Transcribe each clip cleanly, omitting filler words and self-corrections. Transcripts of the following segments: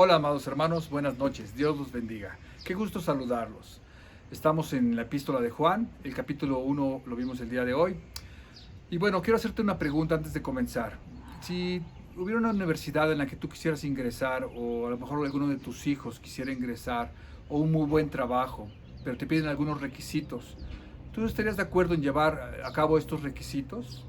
Hola, amados hermanos, buenas noches, Dios los bendiga. Qué gusto saludarlos. Estamos en la epístola de Juan, el capítulo 1 lo vimos el día de hoy. Y bueno, quiero hacerte una pregunta antes de comenzar. Si hubiera una universidad en la que tú quisieras ingresar, o a lo mejor alguno de tus hijos quisiera ingresar, o un muy buen trabajo, pero te piden algunos requisitos, ¿tú estarías de acuerdo en llevar a cabo estos requisitos?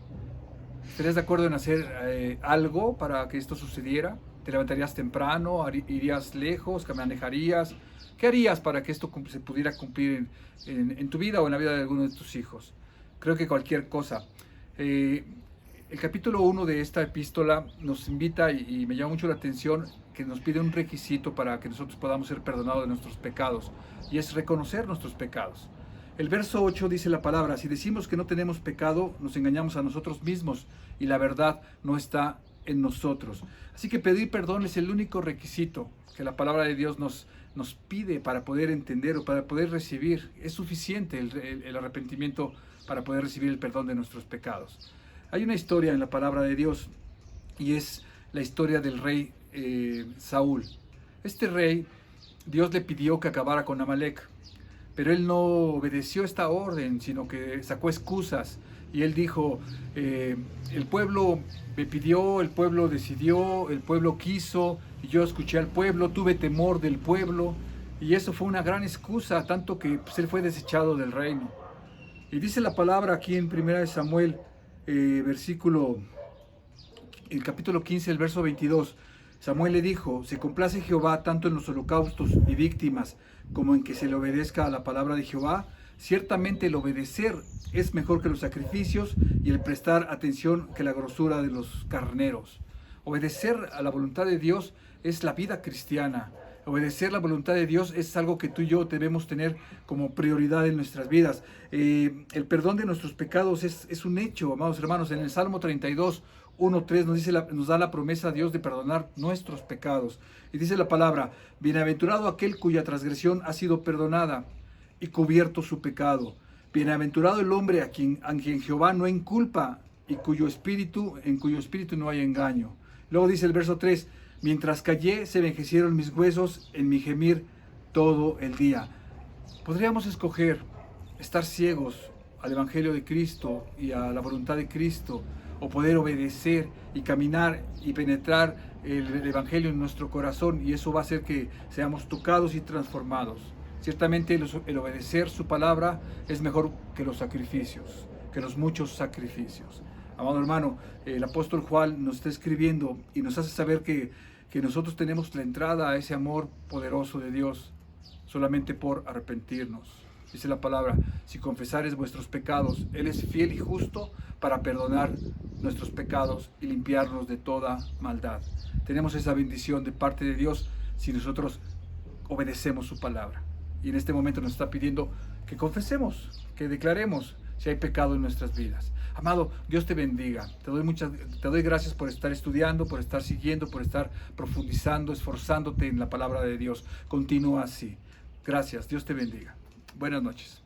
¿Estarías de acuerdo en hacer algo para que esto sucediera? ¿Te levantarías temprano? ¿Irías lejos? ¿Manejarías? ¿Qué harías para que esto se pudiera cumplir en tu vida o en la vida de alguno de tus hijos? Creo que cualquier cosa. Eh, el capítulo 1 de esta epístola nos invita y me llama mucho la atención que nos pide un requisito para que nosotros podamos ser perdonados de nuestros pecados, y es reconocer nuestros pecados. El verso 8 dice la palabra: si decimos que no tenemos pecado, nos engañamos a nosotros mismos y la verdad no está en nosotros. Así que pedir perdón es el único requisito que la palabra de Dios nos pide para poder entender o para poder recibir. Es suficiente el arrepentimiento para poder recibir el perdón de nuestros pecados. Hay una historia en la palabra de Dios, y es la historia del rey Saúl. Este rey, Dios le pidió que acabara con Amalek, pero él no obedeció esta orden, sino que sacó excusas. Y él dijo, el pueblo me pidió, el pueblo decidió, el pueblo quiso, y yo escuché al pueblo, tuve temor del pueblo. Y eso fue una gran excusa, tanto que pues, él fue desechado del reino. Y dice la palabra aquí en 1 Samuel, el capítulo 15, el verso 22. Samuel le dijo: se complace Jehová tanto en los holocaustos y víctimas como en que se le obedezca a la palabra de Jehová. Ciertamente el obedecer es mejor que los sacrificios, y el prestar atención que la grosura de los carneros. Obedecer a la voluntad de Dios es la vida cristiana. Obedecer la voluntad de Dios es algo que tú y yo debemos tener como prioridad en nuestras vidas. El perdón de nuestros pecados es un hecho, amados hermanos. En el Salmo 32, 1:3 nos da la promesa a Dios de perdonar nuestros pecados. Y dice la palabra: bienaventurado aquel cuya transgresión ha sido perdonada y cubierto su pecado. Bienaventurado el hombre a quien Jehová no inculpa y en cuyo espíritu no hay engaño. Luego dice el verso 3: mientras callé, se envejecieron mis huesos en mi gemir todo el día. Podríamos escoger estar ciegos al Evangelio de Cristo y a la voluntad de Cristo, o poder obedecer y caminar y penetrar el Evangelio en nuestro corazón, y eso va a hacer que seamos tocados y transformados. Ciertamente el obedecer su palabra es mejor que los sacrificios, que los muchos sacrificios. Amado hermano, el apóstol Juan nos está escribiendo y nos hace saber que nosotros tenemos la entrada a ese amor poderoso de Dios solamente por arrepentirnos. Dice la palabra: si confesares vuestros pecados, Él es fiel y justo para perdonar nuestros pecados y limpiarnos de toda maldad. Tenemos esa bendición de parte de Dios si nosotros obedecemos su palabra. Y en este momento nos está pidiendo que confesemos, que declaremos si hay pecado en nuestras vidas. Amado, Dios te bendiga. Te doy gracias por estar estudiando, por estar siguiendo, por estar profundizando, esforzándote en la palabra de Dios. Continúa así. Gracias. Dios te bendiga. Buenas noches.